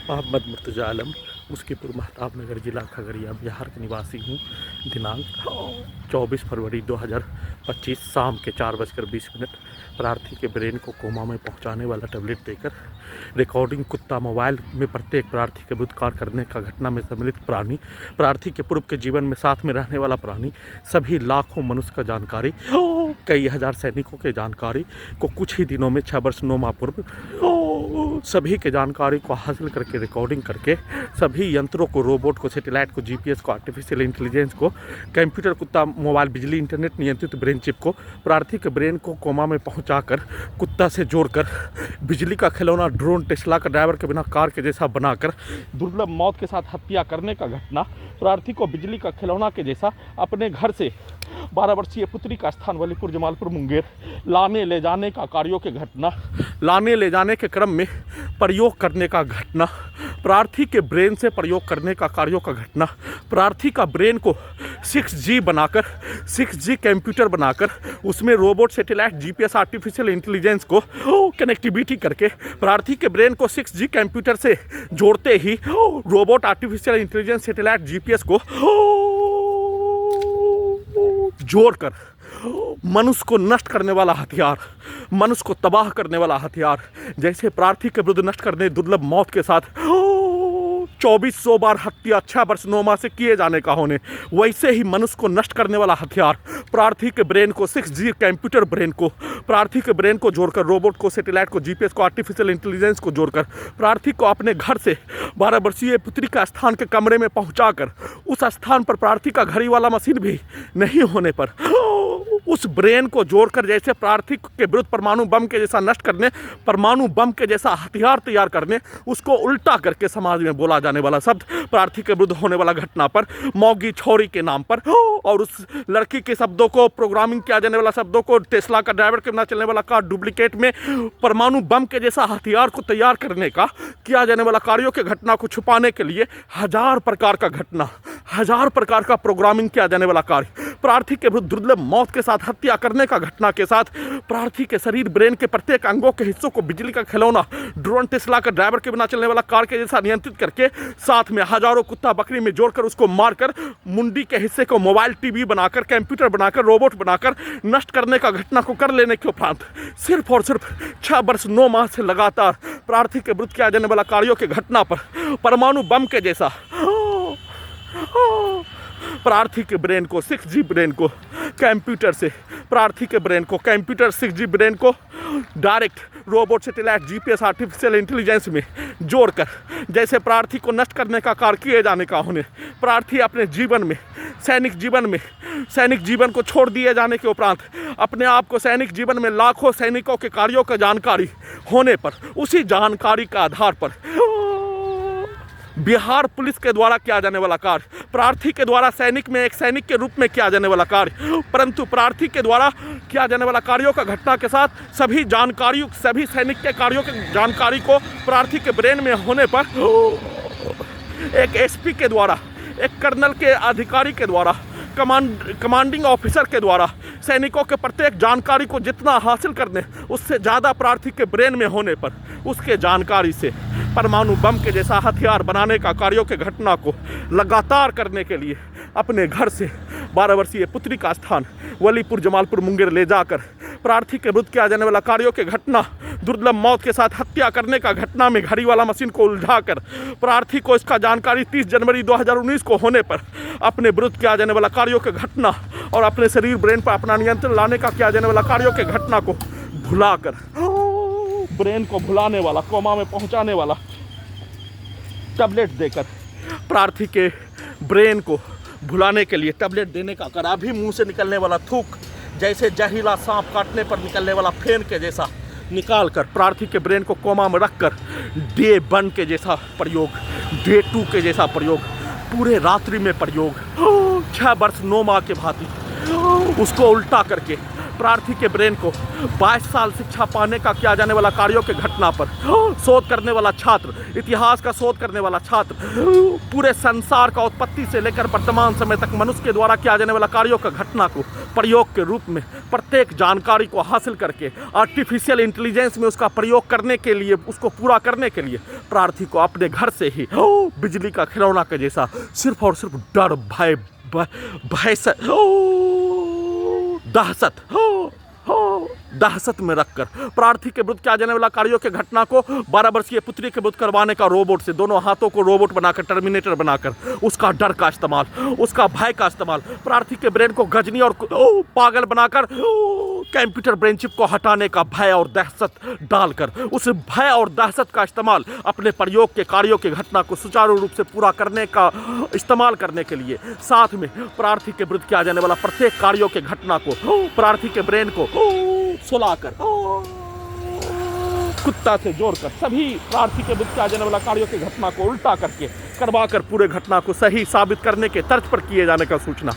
मोहम्मद मुर्तज़ा आलम, मुस्कीपुर महताब नगर, जिला खगड़िया, बिहार का निवासी हूँ। दिनांक 24 फरवरी 2025 शाम के 4:20 प्रार्थी के ब्रेन को कोमा में पहुंचाने वाला टैबलेट देकर रिकॉर्डिंग कुत्ता मोबाइल में प्रत्येक प्रार्थी के बलात्कार करने का घटना में सम्मिलित प्राणी, प्रार्थी के पूर्व के जीवन में साथ में रहने वाला प्राणी, सभी लाखों मनुष्य का जानकारी, कई हजार सैनिकों के जानकारी को कुछ ही दिनों में 6 वर्ष 9 माह पूर्व सभी के जानकारी को हासिल करके रिकॉर्डिंग करके सभी यंत्रों को, रोबोट को, सैटेलाइट को, जीपीएस को, आर्टिफिशियल इंटेलिजेंस को, कंप्यूटर, कुत्ता मोबाइल, बिजली, इंटरनेट नियंत्रित ब्रेन चिप को प्रार्थी के ब्रेन को कोमा में पहुंचाकर कुत्ता से जोड़कर बिजली का खिलौना ड्रोन टेस्ला का ड्राइवर के बिना कार के जैसा बनाकर दुर्लभ मौत के साथ हत्या करने का घटना, प्रार्थी को बिजली का खिलौना के जैसा अपने घर से 12 वर्षीय पुत्री का स्थान वलीपुर जमालपुर मुंगेर लाने ले जाने का कार्यों के घटना, लाने ले जाने के क्रम में प्रयोग करने का घटना, प्रार्थी के ब्रेन से प्रयोग करने का कार्यों का घटना, प्रार्थी का ब्रेन को 6G बनाकर 6G कंप्यूटर बनाकर उसमें robot, satellite, GPS, artificial intelligence को कनेक्टिविटी करके प्रार्थी के ब्रेन को 6G कंप्यूटर से जोड़ते ही robot, artificial intelligence, satellite, GPS को जोड़कर मनुष्य को नष्ट करने वाला हथियार, मनुष्य को तबाह करने वाला हथियार, जैसे प्रार्थी के विरुद्ध नष्ट करने दुर्लभ मौत के साथ 2400 बार हत्या 6 वर्ष 9 माह से किए जाने का होने, वैसे ही मनुष्य को नष्ट करने वाला हथियार, प्रार्थी के ब्रेन को 6G कंप्यूटर ब्रेन को, प्रार्थी के ब्रेन को जोड़कर रोबोट को, सैटेलाइट को, जीपीएस को, आर्टिफिशियल इंटेलिजेंस को जोड़कर प्रार्थी को अपने घर से 12 वर्षीय पुत्री का स्थान के कमरे में पहुंचाकर उस स्थान पर प्रार्थी का घड़ी वाला मशीन भी नहीं होने पर उस ब्रेन को जोड़कर जैसे प्रार्थी के विरुद्ध परमाणु बम के जैसा नष्ट करने, परमाणु बम के जैसा हथियार तैयार करने, उसको उल्टा करके समाज में बोला जाने वाला शब्द, प्रार्थी के विरुद्ध होने वाला घटना पर मौगी छोरी के नाम पर, और उस लड़की के शब्दों को, प्रोग्रामिंग किया जाने वाला शब्दों को, टेस्ला का ड्राइवर के बिना चलने वाला कार डुप्लीकेट में परमाणु बम के जैसा हथियार को तैयार करने का, किया जाने वाला कार्यों के घटना को छुपाने के लिए 1000 प्रकार का घटना, 1000 प्रकार का प्रोग्रामिंग किया जाने वाला कार्य, प्रार्थी के विरुद्ध दुर्लभ मौत के साथ हत्या करने का घटना के साथ प्रार्थी के शरीर, ब्रेन के प्रत्येक अंगों के हिस्सों को बिजली का खिलौना, ड्रोन, टेस्ला का ड्राइवर के बिना चलने वाला कार के जैसा नियंत्रित करके साथ में हजारों कुत्ता बकरी में जोड़कर उसको मारकर मुंडी के हिस्से को मोबाइल, टीवी बनाकर, कंप्यूटर बनाकर, रोबोट बनाकर नष्ट करने का घटना को कर लेने के उपरांत सिर्फ और सिर्फ 6 वर्ष 9 माह से लगातार प्रार्थी के विरुद्ध किया जाने वाला कार्यों के घटना पर परमाणु बम के जैसा प्रार्थी के ब्रेन को, 6G ब्रेन को कंप्यूटर से, प्रार्थी के ब्रेन को कंप्यूटर, 6G ब्रेन को direct robot, satellite, GPS, artificial intelligence में जोड़कर जैसे प्रार्थी को नष्ट करने का कार्य किए जाने का होने, प्रार्थी अपने जीवन में, सैनिक जीवन को छोड़ दिए जाने के उपरांत अपने आप को सैनिक जीवन में लाखों सैनिकों के कार्यों का जानकारी होने पर, उसी जानकारी का आधार पर बिहार पुलिस के द्वारा किया जाने वाला कार्य, प्रार्थी के द्वारा सैनिक में एक सैनिक के रूप में किया जाने वाला कार्य, परंतु प्रार्थी के द्वारा किया जाने वाला कार्यों का घटना के साथ सभी जानकारी, सभी सैनिक के कार्यों की जानकारी को प्रार्थी के ब्रेन में होने पर एक एसपी के द्वारा, एक कर्नल के अधिकारी के द्वारा, कमांडिंग ऑफिसर के द्वारा सैनिकों के प्रत्येक जानकारी को जितना हासिल करने, उससे ज़्यादा प्रार्थी के ब्रेन में होने पर उसके जानकारी से परमाणु बम के जैसा हथियार बनाने का कार्यों के घटना को लगातार करने के लिए अपने घर से 12 वर्षीय पुत्री का स्थान वलीपुर जमालपुर मुंगेर ले जाकर प्रार्थी के विरुद्ध किया जाने वाला कार्यों के घटना, दुर्लभ मौत के साथ हत्या करने का घटना में घड़ी वाला मशीन को उलझाकर प्रार्थी को इसका जानकारी 30 जनवरी 2019 को होने पर अपने विरुद्ध किया जाने वाला कार्यों के घटना और अपने शरीर, ब्रेन पर अपना नियंत्रण लाने का किया जाने वाला कार्यों के घटना को भुलाकर, ब्रेन को भुलाने वाला, कोमा में पहुंचाने वाला टैबलेट देकर प्रार्थी के ब्रेन को भुलाने के लिए टैबलेट देने का कर, अभी मुंह से निकलने वाला थूक जैसे जहरीला सांप काटने पर निकलने वाला फेन के जैसा निकाल कर प्रार्थी के ब्रेन को कोमा में रखकर डे 1 के जैसा प्रयोग, डे 2 के जैसा प्रयोग, पूरे रात्रि में प्रयोग, 6 वर्ष 9 माह के भांति उसको उल्टा करके प्रार्थी के ब्रेन को 22 साल शिक्षा पाने का किया जाने वाला कार्यों के घटना पर शोध करने वाला छात्र, इतिहास का शोध करने वाला छात्र, पूरे संसार का उत्पत्ति से लेकर वर्तमान समय तक मनुष्य के द्वारा किया जाने वाला कार्यों का घटना को प्रयोग के रूप में प्रत्येक जानकारी को हासिल करके आर्टिफिशियल इंटेलिजेंस में उसका प्रयोग करने के लिए, उसको पूरा करने के लिए प्रार्थी को अपने घर से ही बिजली का खिलौना के जैसा सिर्फ और सिर्फ डर, भय, दहशत में रखकर प्रार्थी के विरुद्ध किया जाने वाला कार्यों के घटना को 12 वर्षीय पुत्री के विरुद्ध करवाने का रोबोट से, दोनों हाथों को रोबोट बनाकर, टर्मिनेटर बनाकर, उसका डर का इस्तेमाल, उसका भय का इस्तेमाल, प्रार्थी के ब्रेन को गजनी और पागल बनाकर कंप्यूटर ब्रेन चिप को हटाने का भय और दहशत डालकर उस भय और दहशत का इस्तेमाल अपने प्रयोग के कार्यों के घटना को सुचारू रूप से पूरा करने का इस्तेमाल करने के लिए, साथ में प्रार्थी के विरुद्ध किया जाने वाला प्रत्येक कार्यों के घटना को प्रार्थी के ब्रेन को सुलाकर कुत्ता से जोड़कर सभी प्रार्थी के विरुद्ध किया जाने वाला कार्यों की घटना को उल्टा करके करवाकर पूरे घटना को सही साबित करने के तर्ज पर किए जाने का सूचना